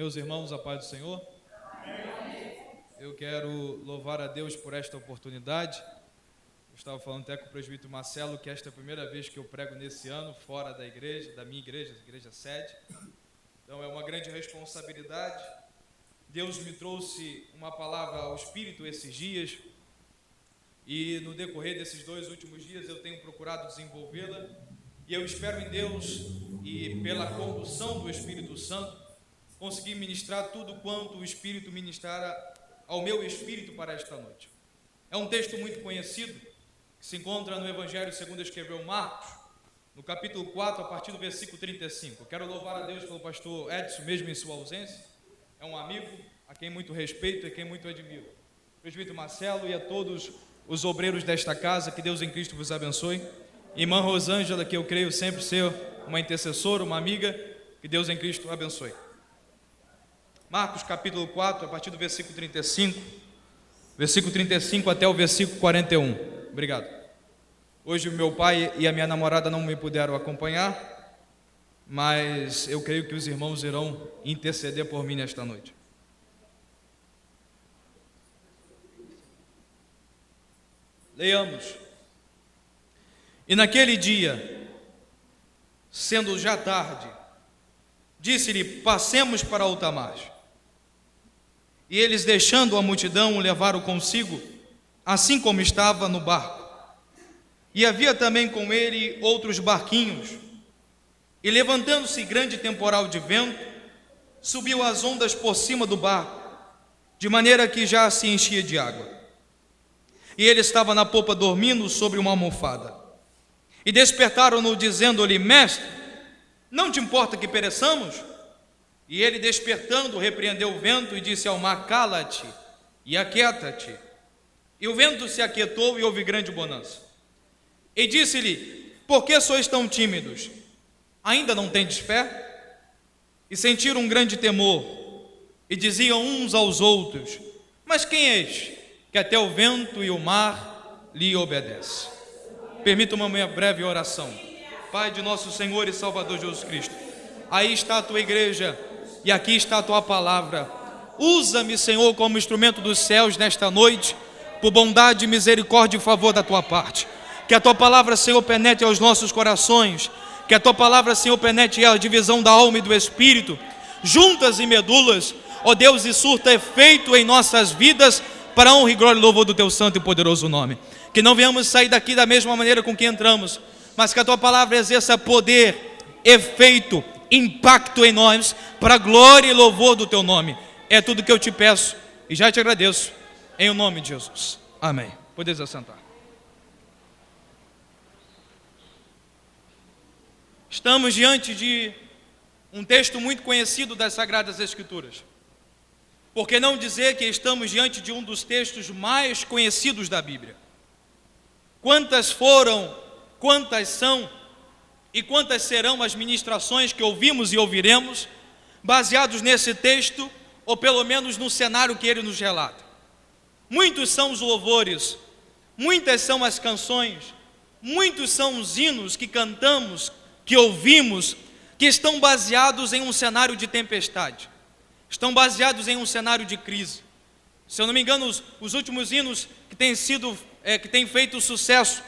Meus irmãos, a paz do Senhor. Eu quero louvar a Deus por esta oportunidade. Eu estava falando até com o presbítero Marcelo que esta é a primeira vez que eu prego nesse ano, fora da igreja, da minha igreja, igreja sede. Então é uma grande responsabilidade. Deus me trouxe uma palavra ao Espírito esses dias e no decorrer desses 2 últimos dias eu tenho procurado desenvolvê-la e eu espero em Deus e pela condução do Espírito Santo conseguir ministrar tudo quanto o Espírito ministrara ao meu espírito para esta noite. É um texto muito conhecido, que se encontra no Evangelho segundo escreveu Marcos, no capítulo 4, a partir do versículo 35. Eu quero louvar a Deus pelo pastor Edson, mesmo em sua ausência. É um amigo a quem muito respeito e a quem muito admiro. Presbítero Marcelo e a todos os obreiros desta casa, que Deus em Cristo vos abençoe. Irmã Rosângela, que eu creio sempre ser uma intercessora, uma amiga, que Deus em Cristo abençoe. Marcos capítulo 4, a partir do versículo 35, versículo 35 até o versículo 41. Obrigado. Hoje o meu pai e a minha namorada não me puderam acompanhar, mas eu creio que os irmãos irão interceder por mim nesta noite. Leiamos. E naquele dia, sendo já tarde, disse-lhe: passemos para outra margem. E eles, deixando a multidão, o levaram consigo, assim como estava no barco. E havia também com ele outros barquinhos. E levantando-se grande temporal de vento, subiu as ondas por cima do barco, de maneira que já se enchia de água. E ele estava na popa dormindo sobre uma almofada. E despertaram-no, dizendo-lhe: mestre, não te importa que pereçamos? E ele, despertando, repreendeu o vento e disse ao mar: cala-te e aquieta-te. E o vento se aquietou e houve grande bonança. E disse-lhe: por que sois tão tímidos? Ainda não tendes fé? E sentiram um grande temor, e diziam uns aos outros: mas quem és, que até o vento e o mar lhe obedecem? Permita uma minha breve oração. Pai de nosso Senhor e Salvador Jesus Cristo, aí está a tua igreja e aqui está a tua palavra. Usa-me, Senhor, como instrumento dos céus nesta noite, por bondade, misericórdia e favor da tua parte. Que a tua palavra, Senhor, penetre aos nossos corações, que a tua palavra, Senhor, penetre a divisão da alma e do espírito, juntas e medulas, ó Deus, e surta efeito em nossas vidas, para a honra e glória e louvor do teu santo e poderoso nome. Que não venhamos sair daqui da mesma maneira com que entramos, mas que a tua palavra exerça poder, efeito, impacto em nós, para a glória e louvor do teu nome. É tudo que eu te peço e já te agradeço, em o nome de Jesus. Amém. Podeis assentar. Estamos diante de um texto muito conhecido das Sagradas Escrituras. Por que não dizer que estamos diante de um dos textos mais conhecidos da Bíblia? Quantas foram, quantas são e quantas serão as ministrações que ouvimos e ouviremos baseados nesse texto, ou pelo menos no cenário que ele nos relata? Muitos são os louvores, muitas são as canções, muitos são os hinos que cantamos, que ouvimos, que estão baseados em um cenário de tempestade, estão baseados em um cenário de crise. Se eu não me engano, os últimos hinos que têm feito sucesso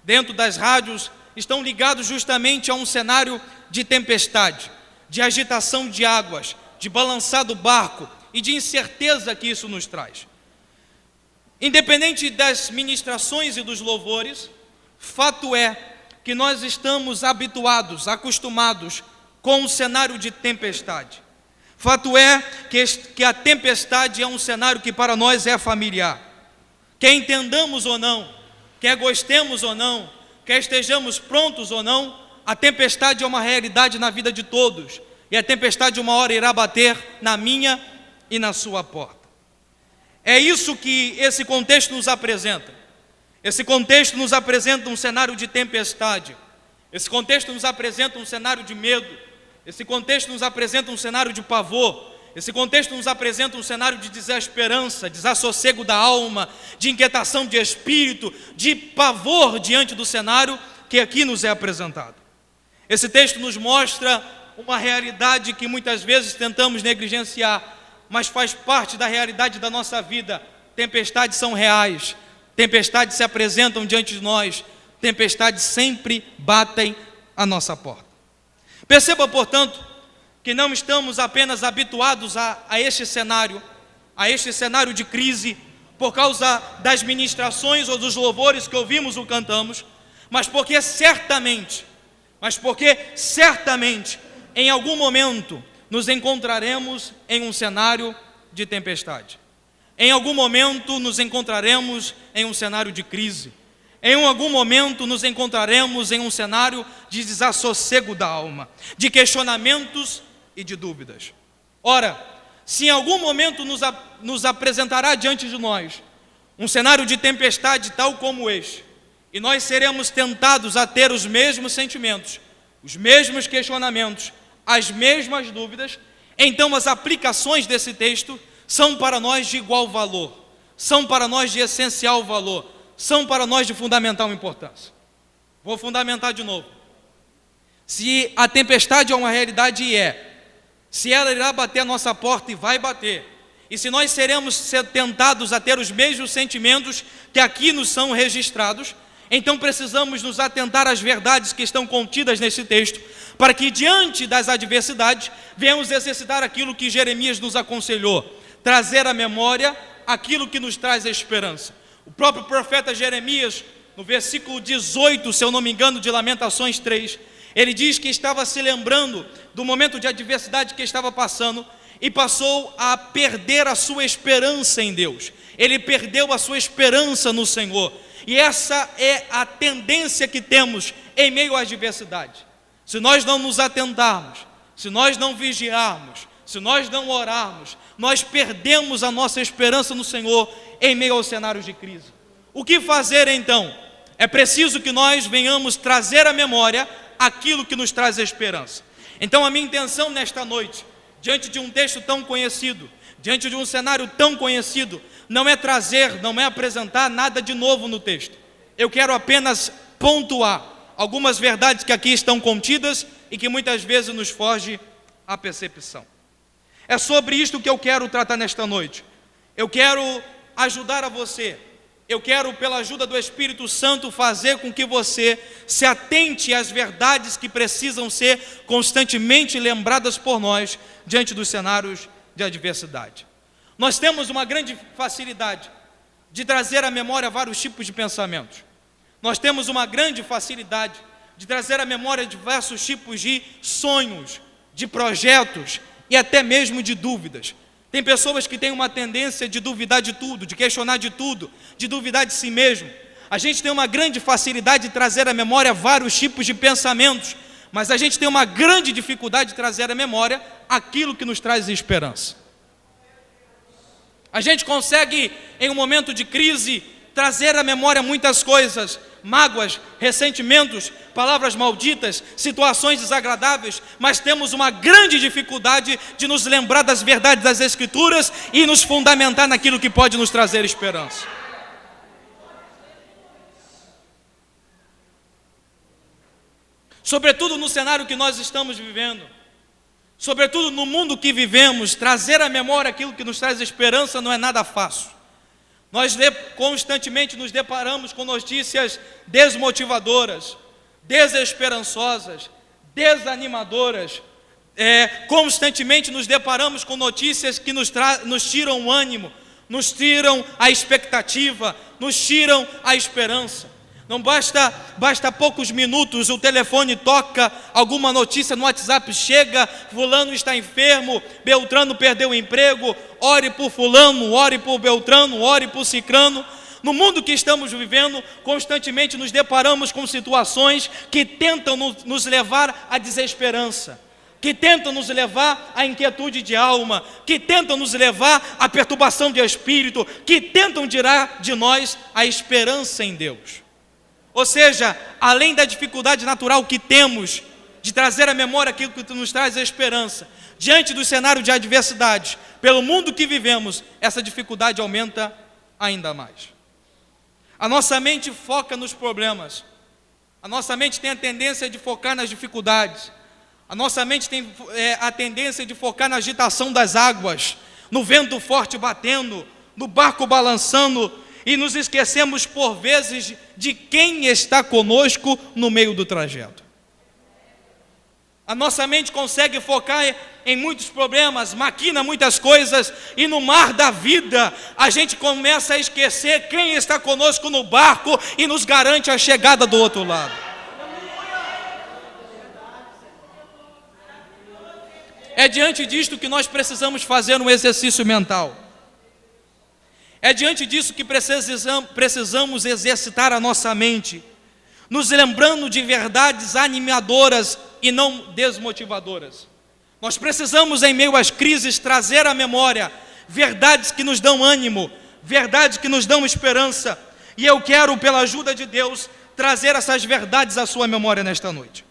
dentro das rádios estão ligados justamente a um cenário de tempestade, de agitação de águas, de balançar do barco e de incerteza que isso nos traz. Independente das ministrações e dos louvores, fato é que nós estamos habituados, acostumados com um cenário de tempestade. Fato é que a tempestade é um cenário que para nós é familiar. Quer entendamos ou não, quer gostemos ou não, quer estejamos prontos ou não, a tempestade é uma realidade na vida de todos. E a tempestade uma hora irá bater na minha e na sua porta. É isso que esse contexto nos apresenta. Esse contexto nos apresenta um cenário de tempestade. Esse contexto nos apresenta um cenário de medo. Esse contexto nos apresenta um cenário de pavor. Esse contexto nos apresenta um cenário de desesperança, desassossego da alma, de inquietação de espírito, de pavor diante do cenário que aqui nos é apresentado. Esse texto nos mostra uma realidade que muitas vezes tentamos negligenciar, mas faz parte da realidade da nossa vida. Tempestades são reais, tempestades se apresentam diante de nós, tempestades sempre batem à nossa porta. Perceba, portanto, que não estamos apenas habituados a este cenário de crise, por causa das ministrações ou dos louvores que ouvimos ou cantamos, mas porque certamente, em algum momento, nos encontraremos em um cenário de tempestade. Em algum momento nos encontraremos em um cenário de crise. Em algum momento nos encontraremos em um cenário de desassossego da alma, de questionamentos e de dúvidas. Ora, se em algum momento nos apresentará diante de nós um cenário de tempestade tal como este, e nós seremos tentados a ter os mesmos sentimentos, os mesmos questionamentos, as mesmas dúvidas, então as aplicações desse texto são para nós de igual valor, são para nós de essencial valor, são para nós de fundamental importância. Vou fundamentar de novo. Se a tempestade é uma realidade, se ela irá bater a nossa porta, e vai bater, e se nós seremos tentados a ter os mesmos sentimentos que aqui nos são registrados, então precisamos nos atentar às verdades que estão contidas nesse texto, para que diante das adversidades venhamos exercitar aquilo que Jeremias nos aconselhou, trazer à memória aquilo que nos traz a esperança. O próprio profeta Jeremias, no versículo 18, se eu não me engano, de Lamentações 3, ele diz que estava se lembrando do momento de adversidade que estava passando e passou a perder a sua esperança em Deus. Ele perdeu a sua esperança no Senhor. E essa é a tendência que temos em meio à adversidade. Se nós não nos atentarmos, se nós não vigiarmos, se nós não orarmos, nós perdemos a nossa esperança no Senhor em meio aos cenários de crise. O que fazer então? É preciso que nós venhamos trazer à memória aquilo que nos traz a esperança. Então a minha intenção nesta noite, diante de um texto tão conhecido, diante de um cenário tão conhecido, não é trazer, não é apresentar nada de novo no texto. Eu quero apenas pontuar algumas verdades que aqui estão contidas e que muitas vezes nos foge a percepção. É sobre isto que eu quero tratar nesta noite. Eu quero ajudar a você. Eu quero, pela ajuda do Espírito Santo, fazer com que você se atente às verdades que precisam ser constantemente lembradas por nós diante dos cenários de adversidade. Nós temos uma grande facilidade de trazer à memória vários tipos de pensamentos. Nós temos uma grande facilidade de trazer à memória diversos tipos de sonhos, de projetos e até mesmo de dúvidas. Tem pessoas que têm uma tendência de duvidar de tudo, de questionar de tudo, de duvidar de si mesmo. A gente tem uma grande facilidade de trazer à memória vários tipos de pensamentos, mas a gente tem uma grande dificuldade de trazer à memória aquilo que nos traz esperança. A gente consegue, em um momento de crise, trazer à memória muitas coisas, mágoas, ressentimentos, palavras malditas, situações desagradáveis, mas temos uma grande dificuldade de nos lembrar das verdades das Escrituras e nos fundamentar naquilo que pode nos trazer esperança. Sobretudo no cenário que nós estamos vivendo, sobretudo no mundo que vivemos, trazer à memória aquilo que nos traz esperança não é nada fácil. Nós constantemente nos deparamos com notícias desmotivadoras, desesperançosas, desanimadoras. Constantemente nos deparamos com notícias que nos tiram o ânimo, nos tiram a expectativa, nos tiram a esperança. Não basta poucos minutos, o telefone toca, alguma notícia no WhatsApp chega, fulano está enfermo, Beltrano perdeu o emprego, ore por fulano, ore por Beltrano, ore por cicrano. No mundo que estamos vivendo, constantemente nos deparamos com situações que tentam nos levar à desesperança, que tentam nos levar à inquietude de alma, que tentam nos levar à perturbação de espírito, que tentam tirar de nós a esperança em Deus. Ou seja, além da dificuldade natural que temos de trazer à memória aquilo que nos traz a esperança, diante do cenário de adversidade, pelo mundo que vivemos, essa dificuldade aumenta ainda mais. A nossa mente foca nos problemas, a nossa mente tem a tendência de focar nas dificuldades, A nossa mente tem a tendência de focar na agitação das águas, no vento forte batendo, no barco balançando, e nos esquecemos por vezes de quem está conosco no meio do trajeto. A nossa mente consegue focar em muitos problemas, maquina muitas coisas, e no mar da vida a gente começa a esquecer quem está conosco no barco e nos garante a chegada do outro lado. É diante disto que nós precisamos fazer um exercício mental. É diante disso que precisamos exercitar a nossa mente, nos lembrando de verdades animadoras e não desmotivadoras. Nós precisamos, em meio às crises, trazer à memória verdades que nos dão ânimo, verdades que nos dão esperança. E eu quero, pela ajuda de Deus, trazer essas verdades à sua memória nesta noite.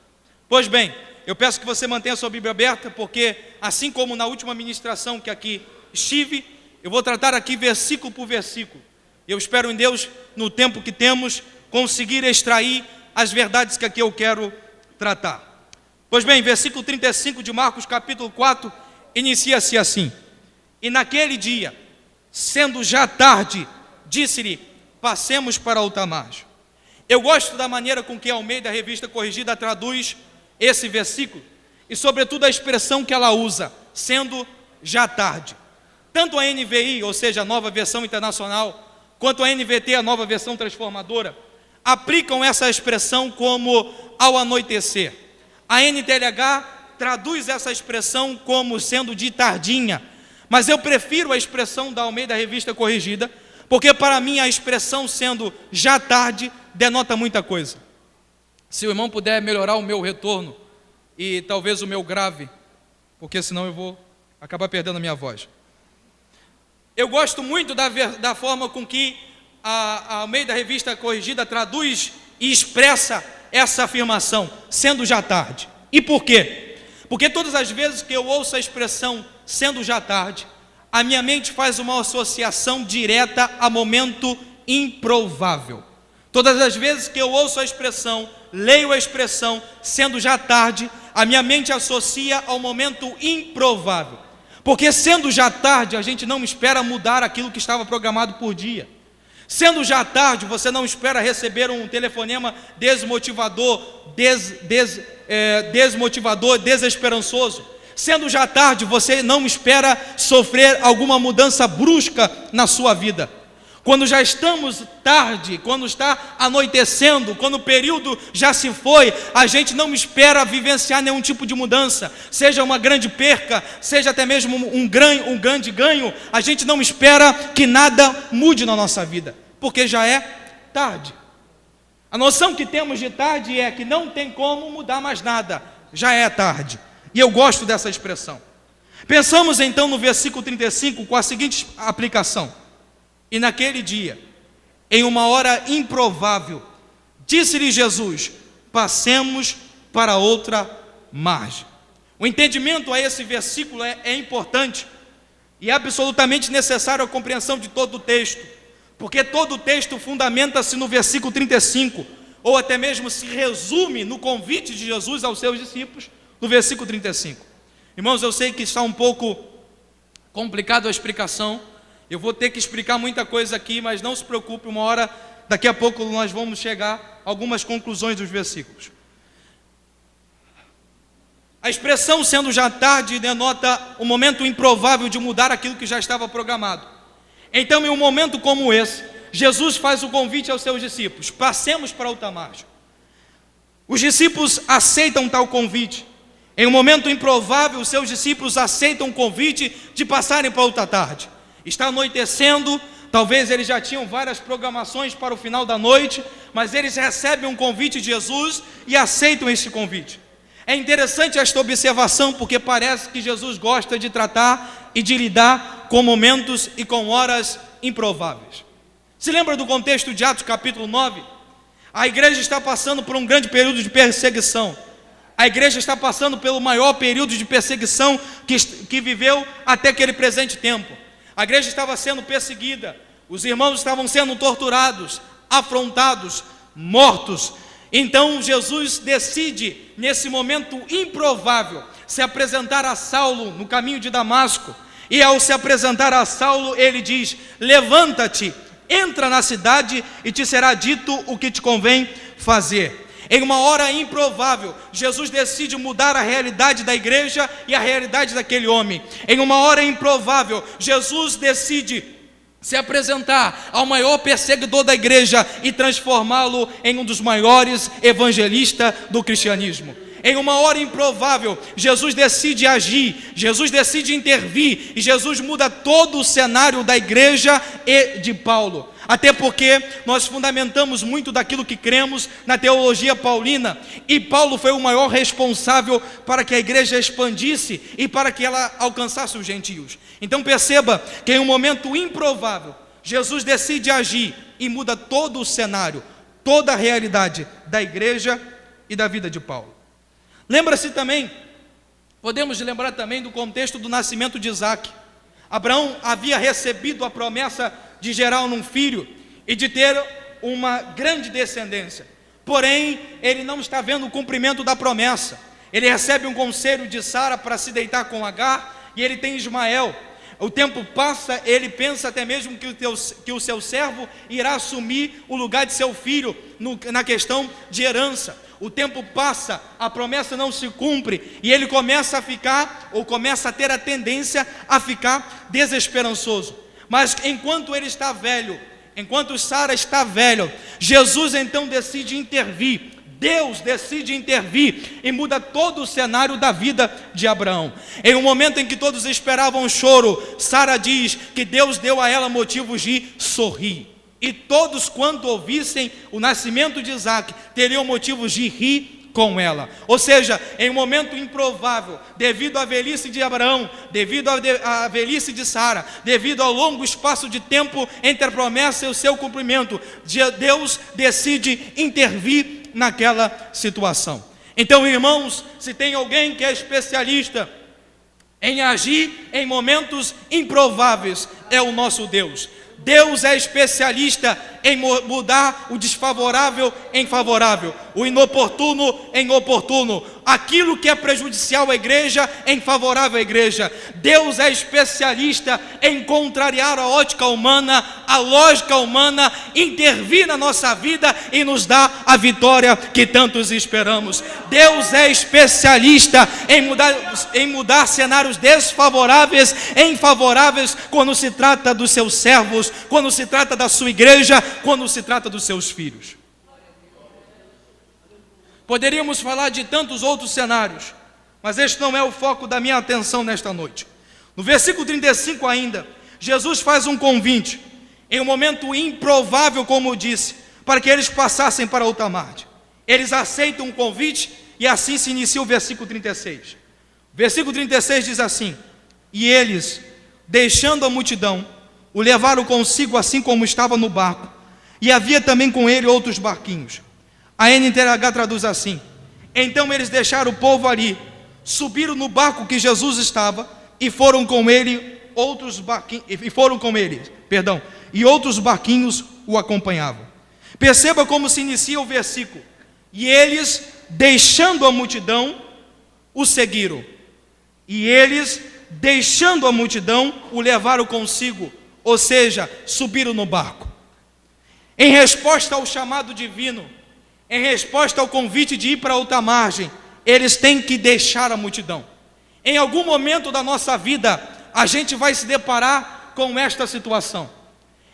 Pois bem, eu peço que você mantenha a sua Bíblia aberta, porque assim como na última ministração que aqui estive, eu vou tratar aqui versículo por versículo. Eu espero em Deus, no tempo que temos, conseguir extrair as verdades que aqui eu quero tratar. Pois bem, versículo 35 de Marcos capítulo 4, inicia-se assim: E naquele dia, sendo já tarde, disse-lhe, passemos para outra margem. Eu gosto da maneira com que a Almeida Revista Corrigida traduz esse versículo, e sobretudo a expressão que ela usa, sendo já tarde. Tanto a NVI, ou seja, a Nova Versão Internacional, quanto a NVT, a Nova Versão Transformadora, aplicam essa expressão como ao anoitecer. A NTLH traduz essa expressão como sendo de tardinha, mas eu prefiro a expressão da Almeida Revista Corrigida, porque para mim a expressão sendo já tarde denota muita coisa. Se o irmão puder melhorar o meu retorno e talvez o meu grave, porque senão eu vou acabar perdendo a minha voz. Eu gosto muito da forma com que a Almeida Revista Corrigida traduz e expressa essa afirmação, sendo já tarde. E por quê? Porque todas as vezes que eu ouço a expressão sendo já tarde, a minha mente faz uma associação direta a momento improvável. Todas as vezes que eu ouço a expressão, leio a expressão sendo já tarde, a minha mente associa ao momento improvável. Porque sendo já tarde, a gente não espera mudar aquilo que estava programado por dia. Sendo já tarde, você não espera receber um telefonema desmotivador, desesperançoso. Sendo já tarde, você não espera sofrer alguma mudança brusca na sua vida. Quando já estamos tarde, quando está anoitecendo, quando o período já se foi, a gente não espera vivenciar nenhum tipo de mudança, seja uma grande perca, seja até mesmo um grande ganho, a gente não espera que nada mude na nossa vida, porque já é tarde. A noção que temos de tarde é que não tem como mudar mais nada, já é tarde, e eu gosto dessa expressão. Pensamos então no versículo 35 com a seguinte aplicação: E naquele dia, em uma hora improvável, disse-lhe Jesus, passemos para outra margem. O entendimento a esse versículo é importante e é absolutamente necessário a compreensão de todo o texto, porque todo o texto fundamenta-se no versículo 35, ou até mesmo se resume no convite de Jesus aos seus discípulos, no versículo 35. Irmãos, eu sei que está um pouco complicado a explicação, eu vou ter que explicar muita coisa aqui, mas não se preocupe, uma hora, daqui a pouco nós vamos chegar a algumas conclusões dos versículos. A expressão sendo já tarde denota um momento improvável de mudar aquilo que já estava programado. Então, em um momento como esse, Jesus faz o convite aos seus discípulos, passemos para outra margem. Os discípulos aceitam tal convite. Em um momento improvável, os seus discípulos aceitam o convite de passarem para outra tarde. Está anoitecendo, talvez eles já tinham várias programações para o final da noite, mas eles recebem um convite de Jesus e aceitam esse convite. É interessante esta observação, porque parece que Jesus gosta de tratar e de lidar com momentos e com horas improváveis. Se lembra do contexto de Atos capítulo 9? A igreja está passando por um grande período de perseguição. A igreja está passando pelo maior período de perseguição que viveu até aquele presente tempo. A igreja estava sendo perseguida, os irmãos estavam sendo torturados, afrontados, mortos, Então Jesus decide, nesse momento improvável, se apresentar a Saulo no caminho de Damasco. E ao se apresentar a Saulo, ele diz: levanta-te, entra na cidade e te será dito o que te convém fazer. Em uma hora improvável, Jesus decide mudar a realidade da igreja e a realidade daquele homem. Em uma hora improvável, Jesus decide se apresentar ao maior perseguidor da igreja e transformá-lo em um dos maiores evangelistas do cristianismo. Em uma hora improvável, Jesus decide agir, Jesus decide intervir, e Jesus muda todo o cenário da igreja e de Paulo. Até porque nós fundamentamos muito daquilo que cremos na teologia paulina, e Paulo foi o maior responsável para que a igreja expandisse e para que ela alcançasse os gentios. Então perceba que em um momento improvável, Jesus decide agir e muda todo o cenário, toda a realidade da igreja e da vida de Paulo. Lembra-se também, podemos lembrar também do contexto do nascimento de Isaac. Abraão havia recebido a promessa de gerar um filho e de ter uma grande descendência. Porém, ele não está vendo o cumprimento da promessa. Ele recebe um conselho de Sara para se deitar com Agar, e ele tem Ismael. O tempo passa, ele pensa até mesmo que o seu servo irá assumir o lugar de seu filho na questão de herança. O tempo passa, a promessa não se cumpre, e ele começa a ter a tendência a ficar desesperançoso. Mas enquanto ele está velho, enquanto Sara está velha, Jesus então decide intervir. Deus decide intervir e muda todo o cenário da vida de Abraão. Em um momento em que todos esperavam choro, Sara diz que Deus deu a ela motivos de sorrir. E todos, quando ouvissem o nascimento de Isaac, teriam motivos de rir com ela. Ou seja, em um momento improvável, devido à velhice de Abraão, devido à velhice de Sara, devido ao longo espaço de tempo entre a promessa e o seu cumprimento, Deus decide intervir naquela situação. Então, irmãos, se tem alguém que é especialista em agir em momentos improváveis, é o nosso Deus. Deus é especialista em mudar o desfavorável em favorável, o inoportuno em oportuno, aquilo que é prejudicial à igreja em favorável à igreja. Deus é especialista em contrariar a ótica humana, a lógica humana, intervir na nossa vida e nos dar a vitória que tantos esperamos. Deus é especialista em mudar cenários desfavoráveis em favoráveis quando se trata dos seus servos, quando se trata da sua igreja, quando se trata dos seus filhos. Poderíamos falar de tantos outros cenários, mas este não é o foco da minha atenção nesta noite. No versículo 35 ainda, Jesus faz um convite, em um momento improvável, como eu disse, para que eles passassem para outra margem. Eles aceitam o convite e assim se inicia o versículo 36. O versículo 36 diz assim: e eles, deixando a multidão, o levaram consigo assim como estava no barco, e havia também com ele outros barquinhos. A NTH traduz assim: então eles deixaram o povo ali, subiram no barco que Jesus estava, e foram com ele outros barquinhos, e outros barquinhos o acompanhavam. Perceba como se inicia o versículo: e eles, deixando a multidão, o seguiram. E eles, deixando a multidão, o levaram consigo, ou seja, subiram no barco. Em resposta ao chamado divino, em resposta ao convite de ir para outra margem, eles têm que deixar a multidão. Em algum momento da nossa vida, a gente vai se deparar com esta situação.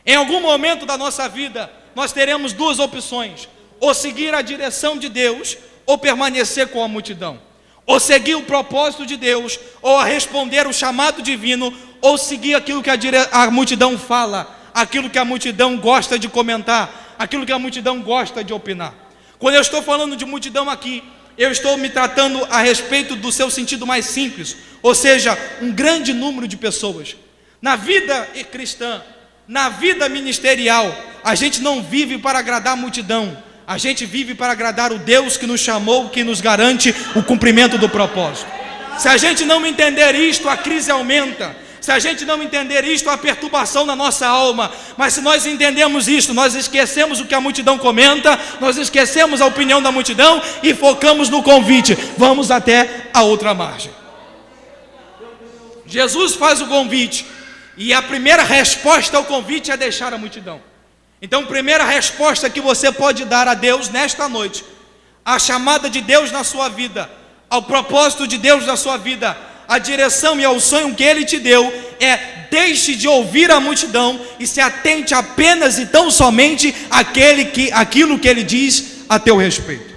Em algum momento da nossa vida, nós teremos duas opções: ou seguir a direção de Deus, ou permanecer com a multidão. Ou seguir o propósito de Deus, ou responder o chamado divino, ou seguir aquilo que a multidão fala, aquilo que a multidão gosta de comentar, aquilo que a multidão gosta de opinar. Quando eu estou falando de multidão aqui, eu estou me tratando a respeito do seu sentido mais simples, ou seja, um grande número de pessoas. Na vida cristã, na vida ministerial, a gente não vive para agradar a multidão, a gente vive para agradar o Deus que nos chamou, que nos garante o cumprimento do propósito. Se a gente não entender isto, a crise aumenta. Se a gente não entender isto, há perturbação na nossa alma. Mas se nós entendemos isto, nós esquecemos o que a multidão comenta, nós esquecemos a opinião da multidão e focamos no convite. Vamos até a outra margem. Jesus faz o convite, e a primeira resposta ao convite é deixar a multidão. Então, a primeira resposta que você pode dar a Deus nesta noite, a chamada de Deus na sua vida, ao propósito de Deus na sua vida, a direção e ao sonho que Ele te deu, é: deixe de ouvir a multidão e se atente apenas e tão somente aquilo que Ele diz a teu respeito.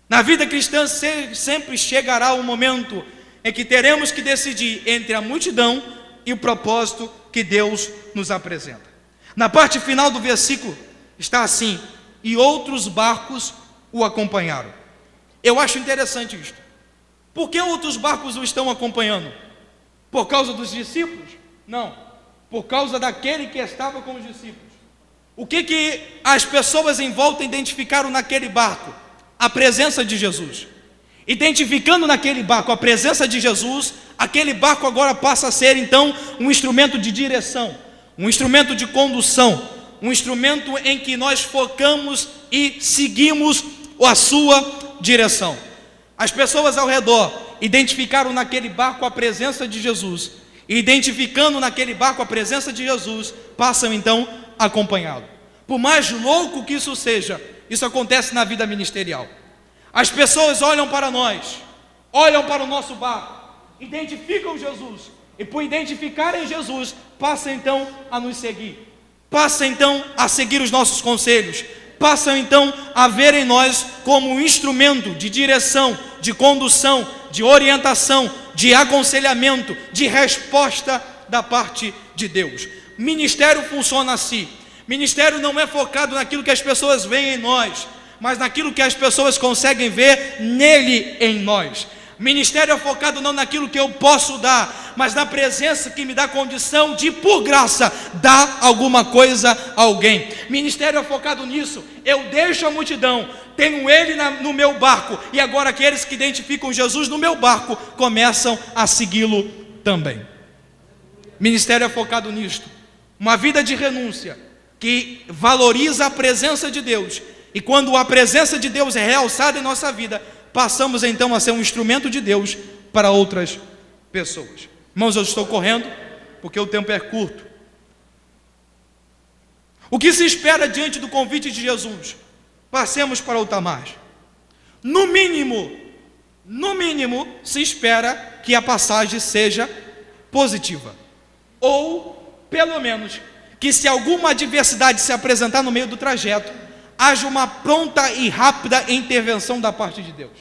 Na vida cristã sempre chegará um momento em que teremos que decidir entre a multidão e o propósito que Deus nos apresenta. Na parte final do versículo está assim: e outros barcos o acompanharam. Eu acho interessante isto. Por que outros barcos o estão acompanhando? Por causa dos discípulos? Não, por causa daquele que estava com os discípulos. O que as pessoas em volta identificaram naquele barco? A presença de Jesus. Identificando naquele barco a presença de Jesus, aquele barco agora passa a ser então um instrumento de direção, um instrumento de condução, um instrumento em que nós focamos e seguimos a sua direção. As pessoas ao redor identificaram naquele barco a presença de Jesus, e identificando naquele barco a presença de Jesus, passam então a acompanhá-lo. Por mais louco que isso seja, isso acontece na vida ministerial. As pessoas olham para nós, olham para o nosso barco, identificam Jesus, e por identificarem Jesus, passam então a nos seguir, passam então a seguir os nossos conselhos, passam então a ver em nós como um instrumento de direção, de condução, de orientação, de aconselhamento, de resposta da parte de Deus. Ministério funciona assim. Ministério não é focado naquilo que as pessoas veem em nós, mas naquilo que as pessoas conseguem ver nele em nós. Ministério é focado não naquilo que eu posso dar, mas na presença que me dá condição de, por graça, dar alguma coisa a alguém. Ministério é focado nisso. Eu deixo a multidão, tenho ele no meu barco, e agora aqueles que identificam Jesus no meu barco começam a segui-lo também. Ministério é focado nisto. Uma vida de renúncia que valoriza a presença de Deus. E quando a presença de Deus é realçada em nossa vida, passamos então a ser um instrumento de Deus para outras pessoas. Irmãos, eu estou correndo porque o tempo é curto. O que se espera diante do convite de Jesus? Passemos para outra margem. No mínimo, se espera que a passagem seja positiva. Ou, pelo menos, que se alguma adversidade se apresentar no meio do trajeto, haja uma pronta e rápida intervenção da parte de Deus.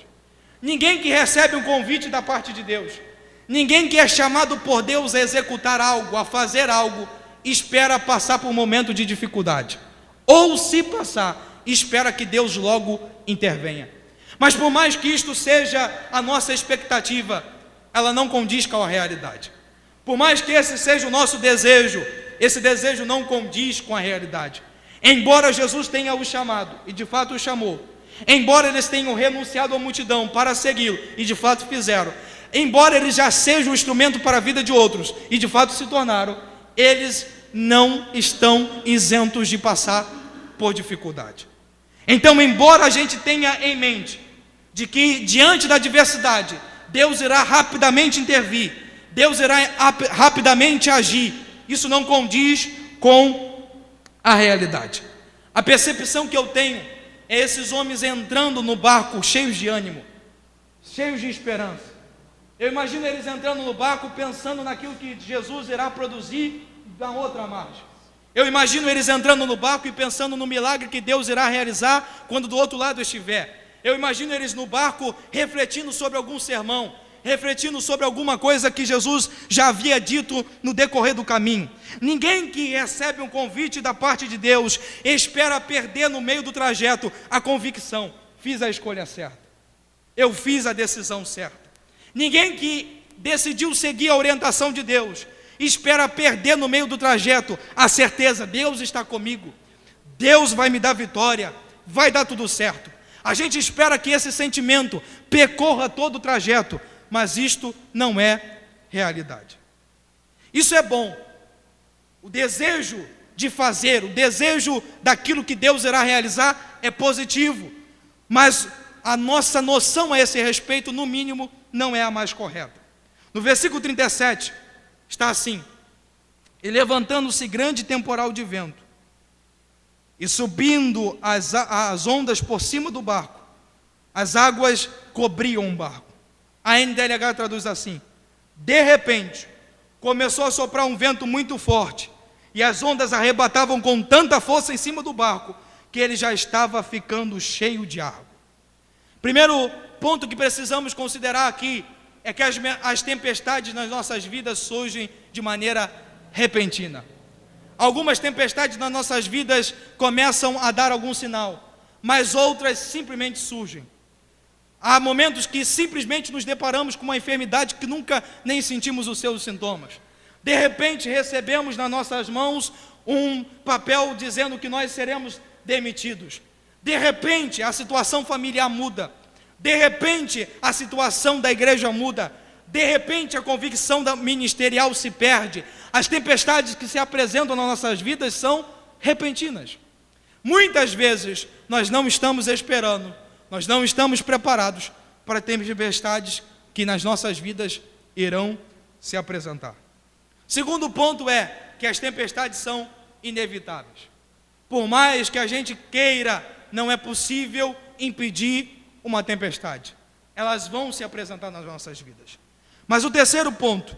Ninguém que recebe um convite da parte de Deus, ninguém que é chamado por Deus a executar algo, a fazer algo, espera passar por um momento de dificuldade. Ou se passar, espera que Deus logo intervenha. Mas por mais que isto seja a nossa expectativa, ela não condiz com a realidade. Por mais que esse seja o nosso desejo, esse desejo não condiz com a realidade. Embora Jesus tenha o chamado, e de fato o chamou, embora eles tenham renunciado à multidão para segui-lo, e de fato fizeram, embora eles já sejam um instrumento para a vida de outros, e de fato se tornaram, eles não estão isentos de passar por dificuldade. Então, embora a gente tenha em mente de que diante da adversidade, Deus irá rapidamente intervir, Deus irá rapidamente agir, isso não condiz com a realidade. A percepção que eu tenho é esses homens entrando no barco cheios de ânimo, cheios de esperança. Eu imagino eles entrando no barco pensando naquilo que Jesus irá produzir da outra margem. Eu imagino eles entrando no barco e pensando no milagre que Deus irá realizar quando do outro lado estiver. Eu imagino eles no barco refletindo sobre algum sermão, refletindo sobre alguma coisa que Jesus já havia dito no decorrer do caminho. Ninguém que recebe um convite da parte de Deus espera perder no meio do trajeto a convicção: fiz a escolha certa, eu fiz a decisão certa. Ninguém que decidiu seguir a orientação de Deus espera perder no meio do trajeto a certeza: Deus está comigo, Deus vai me dar vitória, vai dar tudo certo. A gente espera que esse sentimento percorra todo o trajeto, mas isto não é realidade. Isso é bom. O desejo de fazer, o desejo daquilo que Deus irá realizar é positivo, mas a nossa noção a esse respeito, no mínimo, não é a mais correta. No versículo 37, está assim: e levantando-se grande temporal de vento, e subindo as ondas por cima do barco, as águas cobriam o barco. A NTLH traduz assim: de repente, começou a soprar um vento muito forte, e as ondas arrebatavam com tanta força em cima do barco, que ele já estava ficando cheio de água. Primeiro ponto que precisamos considerar aqui é que as tempestades nas nossas vidas surgem de maneira repentina. Algumas tempestades nas nossas vidas começam a dar algum sinal, mas outras simplesmente surgem. Há momentos que simplesmente nos deparamos com uma enfermidade que nunca nem sentimos os seus sintomas. De repente recebemos nas nossas mãos um papel dizendo que nós seremos demitidos. De repente a situação familiar muda. De repente a situação da igreja muda. De repente a convicção ministerial se perde. As tempestades que se apresentam nas nossas vidas são repentinas. Muitas vezes nós não estamos esperando, nós não estamos preparados para tempestades que nas nossas vidas irão se apresentar. Segundo ponto é que as tempestades são inevitáveis. Por mais que a gente queira, não é possível impedir uma tempestade. Elas vão se apresentar nas nossas vidas. Mas o terceiro ponto,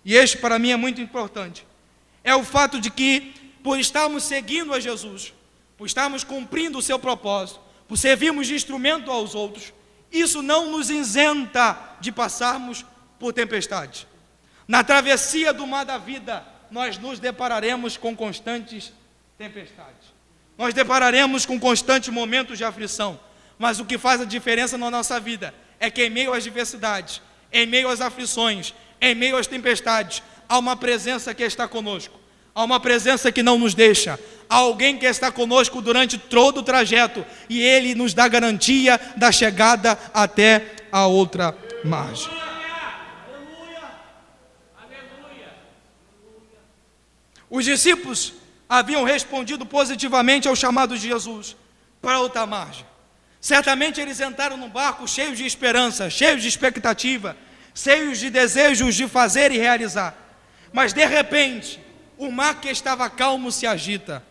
e este para mim é muito importante, é o fato de que, por estarmos seguindo a Jesus, por estarmos cumprindo o seu propósito, por servirmos de instrumento aos outros, isso não nos isenta de passarmos por tempestades. Na travessia do mar da vida, nós nos depararemos com constantes tempestades. Nós depararemos com constantes momentos de aflição. Mas o que faz a diferença na nossa vida é que em meio às diversidades, em meio às aflições, em meio às tempestades, há uma presença que está conosco. Há uma presença que não nos deixa. Há alguém que está conosco durante todo o trajeto e Ele nos dá garantia da chegada até a outra margem. Os discípulos haviam respondido positivamente ao chamado de Jesus para outra margem. Certamente eles entraram no barco cheios de esperança, cheios de expectativa, cheios de desejos de fazer e realizar. Mas de repente, o mar que estava calmo se agita,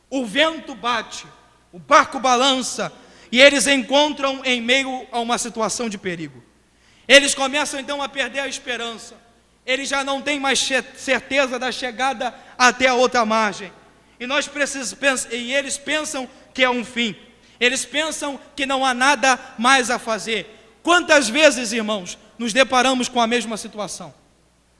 o vento bate, o barco balança e eles encontram em meio a uma situação de perigo. Eles começam então a perder a esperança. Eles já não têm mais certeza da chegada até a outra margem. E eles pensam que é um fim. Eles pensam que não há nada mais a fazer. Quantas vezes, irmãos, nos deparamos com a mesma situação?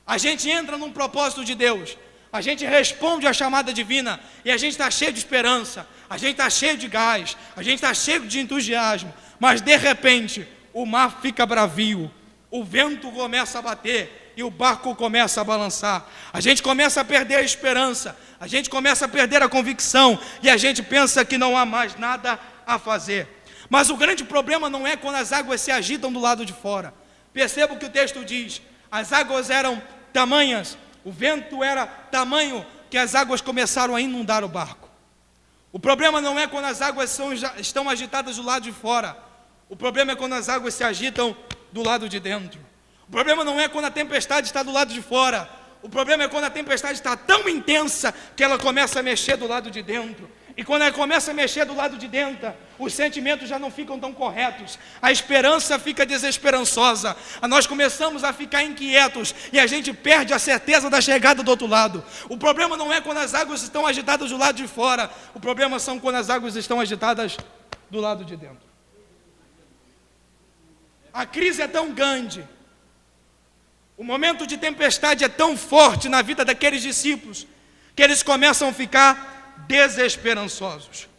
A gente entra num propósito de Deus, a gente responde à chamada divina e a gente está cheio de esperança, a gente está cheio de gás, a gente está cheio de entusiasmo, mas de repente o mar fica bravio, o vento começa a bater e o barco começa a balançar. A gente começa a perder a esperança, a gente começa a perder a convicção e a gente pensa que não há mais nada a fazer. Mas o grande problema não é quando as águas se agitam do lado de fora. Perceba o que o texto diz: as águas eram tamanhas, o vento era tamanho que as águas começaram a inundar o barco. O problema não é quando as águas estão agitadas do lado de fora. O problema é quando as águas se agitam do lado de dentro. O problema não é quando a tempestade está do lado de fora. O problema é quando a tempestade está tão intensa que ela começa a mexer do lado de dentro. E quando ela começa a mexer do lado de dentro, os sentimentos já não ficam tão corretos. A esperança fica desesperançosa. Nós começamos a ficar inquietos e a gente perde a certeza da chegada do outro lado. O problema não é quando as águas estão agitadas do lado de fora. O problema são quando as águas estão agitadas do lado de dentro. A crise é tão grande. O momento de tempestade é tão forte na vida daqueles discípulos que eles começam a ficar desesperançosos.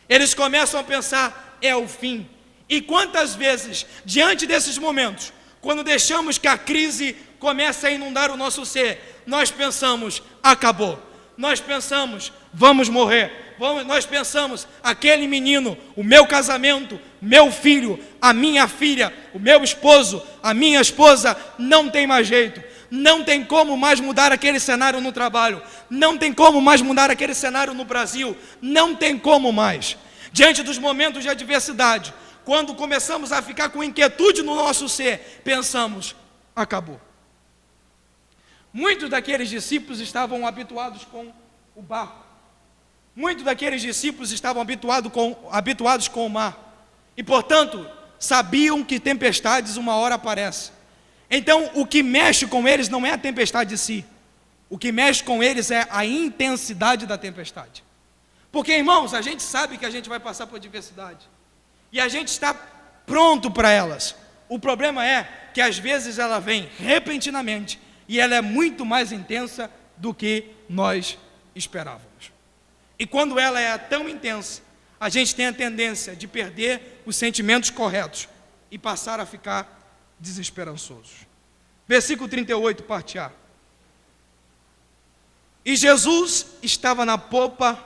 Eles começam a pensar, é o fim. E quantas vezes, diante desses momentos, quando deixamos que a crise comece a inundar o nosso ser, nós pensamos, acabou. Nós pensamos, vamos morrer. Nós pensamos, aquele menino, o meu casamento, meu filho, a minha filha, o meu esposo, a minha esposa, não tem mais jeito. não tem como mais mudar aquele cenário no trabalho, não tem como mais mudar aquele cenário no Brasil, não tem como mais. Diante dos momentos de adversidade, quando começamos a ficar com inquietude no nosso ser, pensamos, acabou. Muitos daqueles discípulos estavam habituados com o barco, muitos daqueles discípulos estavam habituados com o mar, e portanto, sabiam que tempestades uma hora aparecem. Então, o que mexe com eles não é a tempestade em si, o que mexe com eles é a intensidade da tempestade. Porque, irmãos, a gente sabe que a gente vai passar por adversidade, e a gente está pronto para elas. O problema é que às vezes ela vem repentinamente, e ela é muito mais intensa do que nós esperávamos. E quando ela é tão intensa, a gente tem a tendência de perder os sentimentos corretos e passar a ficar desesperançosos. Versículo 38, parte A. E Jesus estava na popa,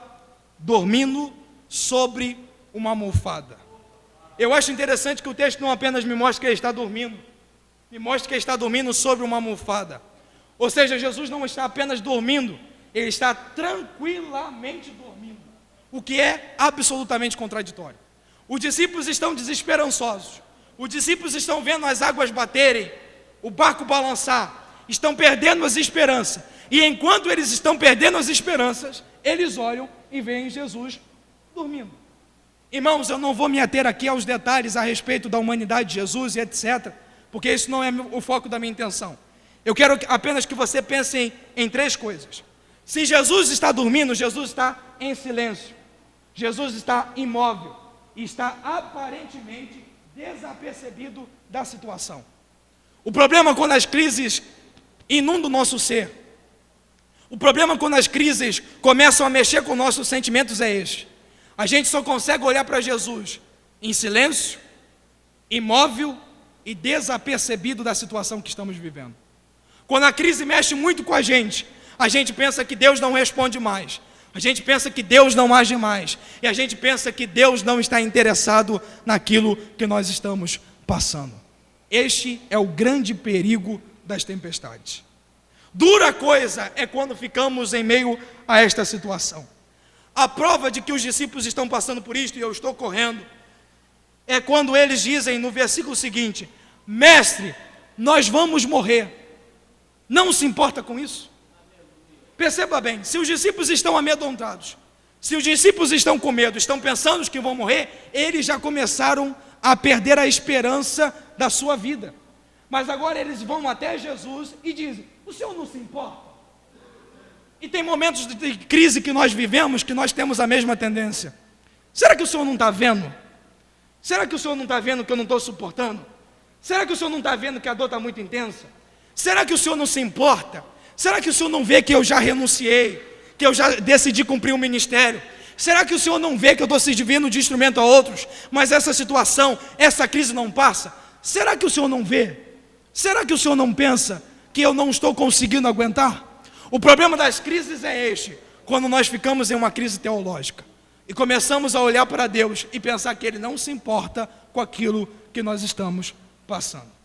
dormindo sobre uma almofada. Eu acho interessante que o texto não apenas me mostra que ele está dormindo, me mostra que ele está dormindo sobre uma almofada. Ou seja, Jesus não está apenas dormindo, ele está tranquilamente dormindo, o que é absolutamente contraditório. Os discípulos estão desesperançosos, os discípulos estão vendo as águas baterem, o barco balançar, estão perdendo as esperanças, e enquanto eles estão perdendo as esperanças, eles olham e veem Jesus dormindo. Irmãos, eu não vou me ater aqui aos detalhes a respeito da humanidade de Jesus e etc., porque isso não é o foco da minha intenção. Eu quero apenas que você pense em três coisas. Se Jesus está dormindo, Jesus está em silêncio, Jesus está imóvel e está aparentemente desapercebido da situação. O problema quando as crises inundam o nosso ser, o problema quando as crises começam a mexer com nossos sentimentos é este: a gente só consegue olhar para Jesus em silêncio, imóvel e desapercebido da situação que estamos vivendo. Quando a crise mexe muito com a gente pensa que Deus não responde mais, a gente pensa que Deus não age mais, e a gente pensa que Deus não está interessado naquilo que nós estamos passando. Este é o grande perigo das tempestades. Dura coisa é quando ficamos em meio a esta situação. A prova de que os discípulos estão passando por isto, e eu estou correndo, é quando eles dizem no versículo seguinte: mestre, nós vamos morrer. Não se importa com isso? Perceba bem, se os discípulos estão amedrontados, se os discípulos estão com medo, estão pensando que vão morrer, eles já começaram a perder a esperança da sua vida. Mas agora eles vão até Jesus e dizem: o Senhor não se importa? E tem momentos de crise que nós vivemos que nós temos a mesma tendência. Será que o Senhor não está vendo? Será que o Senhor não está vendo que eu não estou suportando? Será que o Senhor não está vendo que a dor está muito intensa? Será que o Senhor não se importa? Será que o Senhor não vê que eu já renunciei, que eu já decidi cumprir o ministério? Será que o Senhor não vê que eu estou servindo de instrumento a outros, mas essa situação, essa crise não passa? Será que o Senhor não vê? Será que o Senhor não pensa que eu não estou conseguindo aguentar? O problema das crises é este: quando nós ficamos em uma crise teológica e começamos a olhar para Deus e pensar que Ele não se importa com aquilo que nós estamos passando.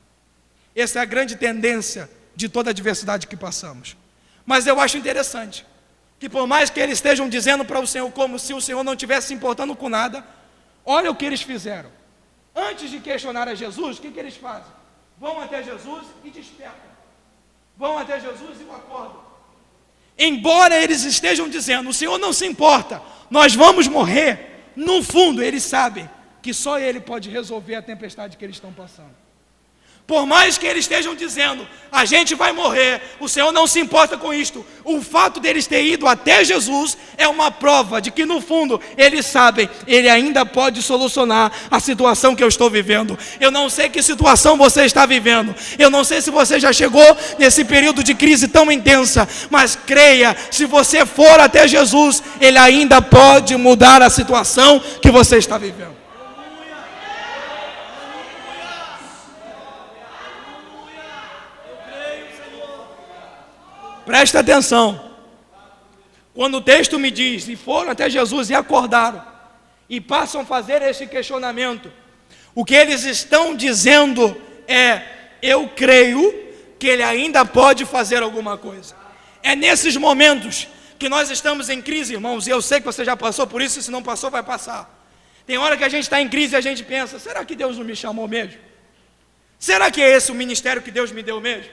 Essa é a grande tendência de toda a adversidade que passamos. Mas eu acho interessante que, por mais que eles estejam dizendo para o Senhor como se o Senhor não estivesse se importando com nada, olha o que eles fizeram. Antes de questionar a Jesus, o que eles fazem? Vão até Jesus e despertam. Vão até Jesus e o acordam. Embora eles estejam dizendo: o Senhor não se importa, nós vamos morrer, no fundo eles sabem que só Ele pode resolver a tempestade que eles estão passando. Por mais que eles estejam dizendo: a gente vai morrer, o Senhor não se importa com isto, o fato deles terem ido até Jesus é uma prova de que no fundo eles sabem, Ele ainda pode solucionar a situação que eu estou vivendo. Eu não sei que situação você está vivendo, eu não sei se você já chegou nesse período de crise tão intensa, mas creia, se você for até Jesus, Ele ainda pode mudar a situação que você está vivendo. Presta atenção, quando o texto me diz: e foram até Jesus e acordaram, e passam a fazer esse questionamento, o que eles estão dizendo é: eu creio que Ele ainda pode fazer alguma coisa. É nesses momentos que nós estamos em crise, irmãos, e eu sei que você já passou por isso, e se não passou, vai passar. Tem hora que a gente está em crise e a gente pensa, será que Deus não me chamou mesmo? Será que é esse o ministério que Deus me deu mesmo?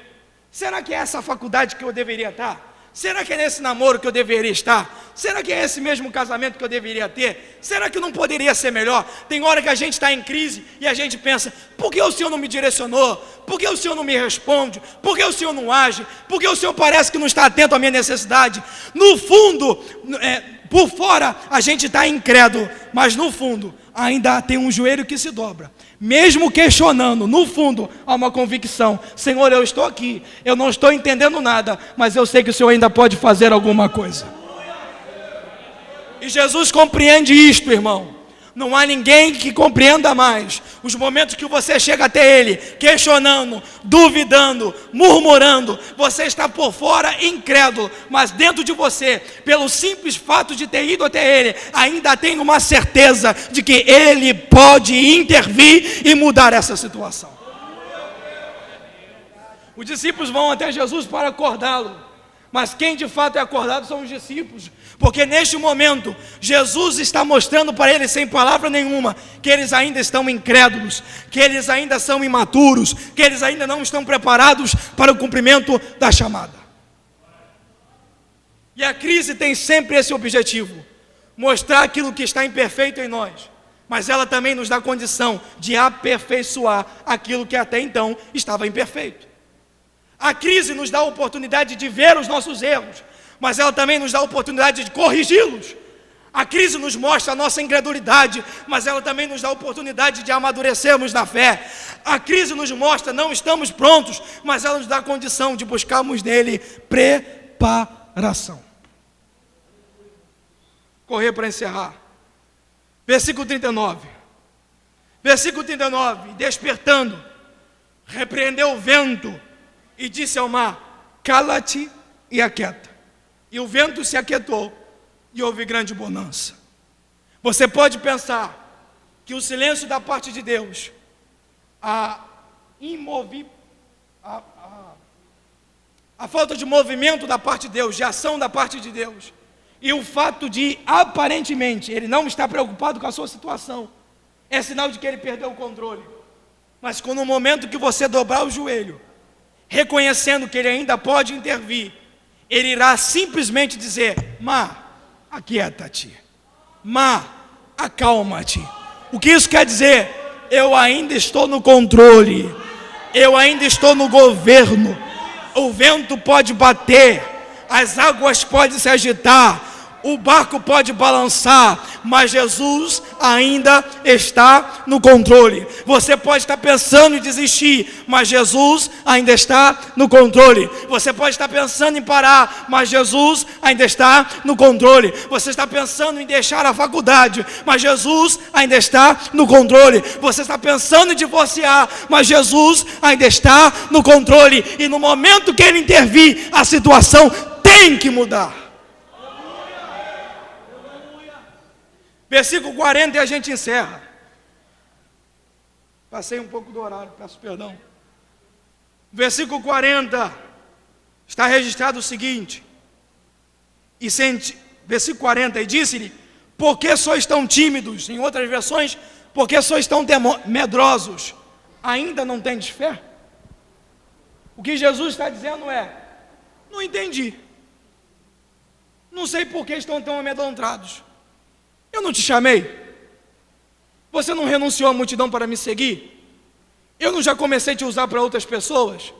Será que é essa faculdade que eu deveria estar? Será que é nesse namoro que eu deveria estar? Será que é esse mesmo casamento que eu deveria ter? Será que não poderia ser melhor? Tem hora que a gente está em crise e a gente pensa, por que o Senhor não me direcionou? Por que o Senhor não me responde? Por que o Senhor não age? Por que o Senhor parece que não está atento à minha necessidade? No fundo, por fora a gente está incrédulo, mas no fundo ainda tem um joelho que se dobra. Mesmo questionando, no fundo há uma convicção: Senhor, eu estou aqui, eu não estou entendendo nada, mas eu sei que o Senhor ainda pode fazer alguma coisa. E Jesus compreende isto, irmão. Não há ninguém que compreenda mais os momentos que você chega até Ele, questionando, duvidando, murmurando. Você está por fora incrédulo, mas dentro de você, pelo simples fato de ter ido até Ele, ainda tem uma certeza de que Ele pode intervir e mudar essa situação. Os discípulos vão até Jesus para acordá-lo, mas quem de fato é acordado são os discípulos. Porque neste momento, Jesus está mostrando para eles, sem palavra nenhuma, que eles ainda estão incrédulos, que eles ainda são imaturos, que eles ainda não estão preparados para o cumprimento da chamada. E a crise tem sempre esse objetivo: mostrar aquilo que está imperfeito em nós, mas ela também nos dá condição de aperfeiçoar aquilo que até então estava imperfeito. A crise nos dá a oportunidade de ver os nossos erros, mas ela também nos dá a oportunidade de corrigi-los. A crise nos mostra a nossa incredulidade, mas ela também nos dá a oportunidade de amadurecermos na fé. A crise nos mostra não estamos prontos, mas ela nos dá a condição de buscarmos nele preparação. Correr para encerrar. Versículo 39. Versículo 39. Despertando, repreendeu o vento e disse ao mar: cala-te e aquieta. E o vento se aquietou e houve grande bonança. Você pode pensar que o silêncio da parte de Deus, a falta de movimento da parte de Deus, de ação da parte de Deus, e o fato de, aparentemente, Ele não está preocupado com a sua situação, é sinal de que Ele perdeu o controle. Mas quando no momento que você dobrar o joelho, reconhecendo que Ele ainda pode intervir, Ele irá simplesmente dizer: mar, aquieta-te. Mar, acalma-te. O que isso quer dizer? Eu ainda estou no controle, eu ainda estou no governo. O vento pode bater, as águas podem se agitar, o barco pode balançar, mas Jesus ainda está no controle. Você pode estar pensando em desistir, mas Jesus ainda está no controle. Você pode estar pensando em parar, mas Jesus ainda está no controle. Você está pensando em deixar a faculdade, mas Jesus ainda está no controle. Você está pensando em divorciar, mas Jesus ainda está no controle. E no momento que Ele intervir, a situação tem que mudar. Versículo 40 e a gente encerra. Passei um pouco do horário, peço perdão. Versículo 40 está registrado o seguinte: versículo 40, e disse-lhe: por que sois tão tímidos? Em outras versões, por que sois tão medrosos? Ainda não tendes fé? O que Jesus está dizendo é: não entendi, não sei por que estão tão amedrontados. Eu não te chamei? Você não renunciou à multidão para me seguir? Eu não já comecei a te usar para outras pessoas?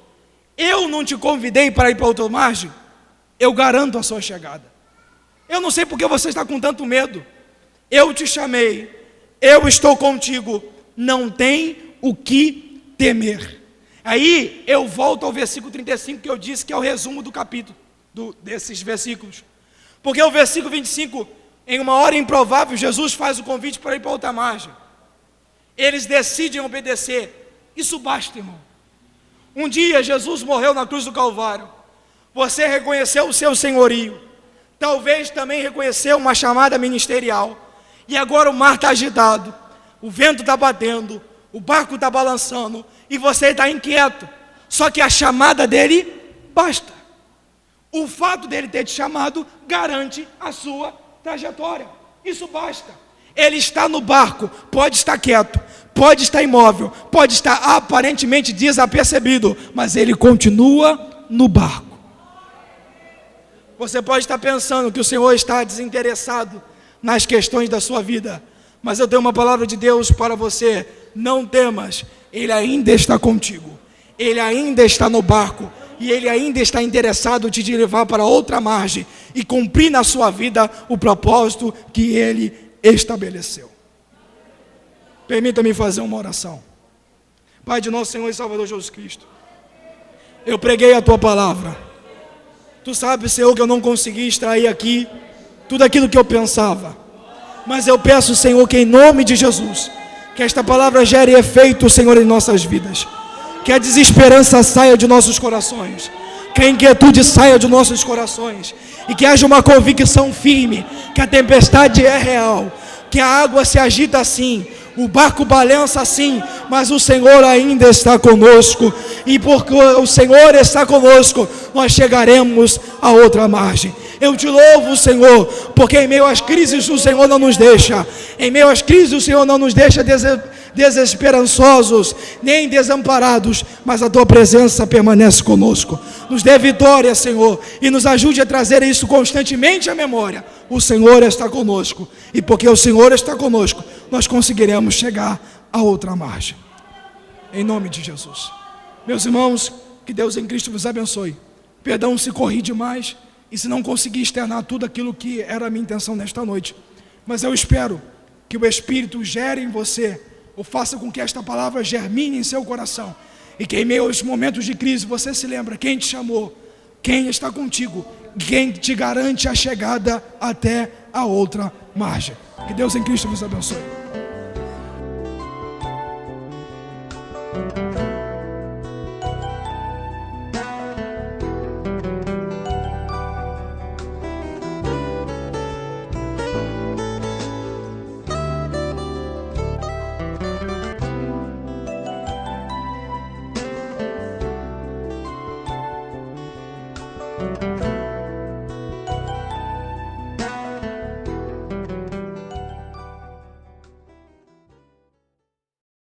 Eu não te convidei para ir para outra margem? Eu garanto a sua chegada. Eu não sei por que você está com tanto medo. Eu te chamei, eu estou contigo, não tem o que temer. Aí eu volto ao versículo 35 que eu disse que é o resumo do capítulo, desses versículos. Porque o versículo 25, em uma hora improvável, Jesus faz o convite para ir para outra margem. Eles decidem obedecer. Isso basta, irmão. Um dia Jesus morreu na cruz do Calvário. Você reconheceu o seu senhorio. Talvez também reconheceu uma chamada ministerial. E agora o mar está agitado, o vento está batendo, o barco está balançando, e você está inquieto. Só que a chamada dele basta. O fato dele ter te chamado garante a sua trajetória. Isso basta. Ele está no barco, pode estar quieto, pode estar imóvel, pode estar aparentemente desapercebido, mas ele continua no barco. Você pode estar pensando que o Senhor está desinteressado nas questões da sua vida, mas eu tenho uma palavra de Deus para você: não temas, Ele ainda está contigo, Ele ainda está no barco, e Ele ainda está interessado em te levar para outra margem e cumprir na sua vida o propósito que Ele estabeleceu. Permita-me fazer uma oração. Pai de nosso Senhor e Salvador Jesus Cristo, eu preguei a Tua palavra. Tu sabes, Senhor, que eu não consegui extrair aqui tudo aquilo que eu pensava, mas eu peço, Senhor, que em nome de Jesus, que esta palavra gere efeito, Senhor, em nossas vidas, que a desesperança saia de nossos corações, que a inquietude saia de nossos corações, e que haja uma convicção firme que a tempestade é real, que a água se agita assim, o barco balança assim, mas o Senhor ainda está conosco, e porque o Senhor está conosco, nós chegaremos a outra margem. Eu te louvo, Senhor, porque em meio às crises o Senhor não nos deixa, em meio às crises o Senhor não nos deixa desesperançosos, nem desamparados, mas a Tua presença permanece conosco. Nos dê vitória, Senhor, e nos ajude a trazer isso constantemente à memória. O Senhor está conosco, e porque o Senhor está conosco, nós conseguiremos chegar a outra margem. Em nome de Jesus. Meus irmãos, que Deus em Cristo vos abençoe. Perdão se corri demais e se não consegui externar tudo aquilo que era a minha intenção nesta noite, mas eu espero que o Espírito gere em você, ou faça com que esta palavra germine em seu coração, e que em meio aos momentos de crise você se lembra quem te chamou, quem está contigo, quem te garante a chegada até a outra margem. Que Deus em Cristo vos abençoe.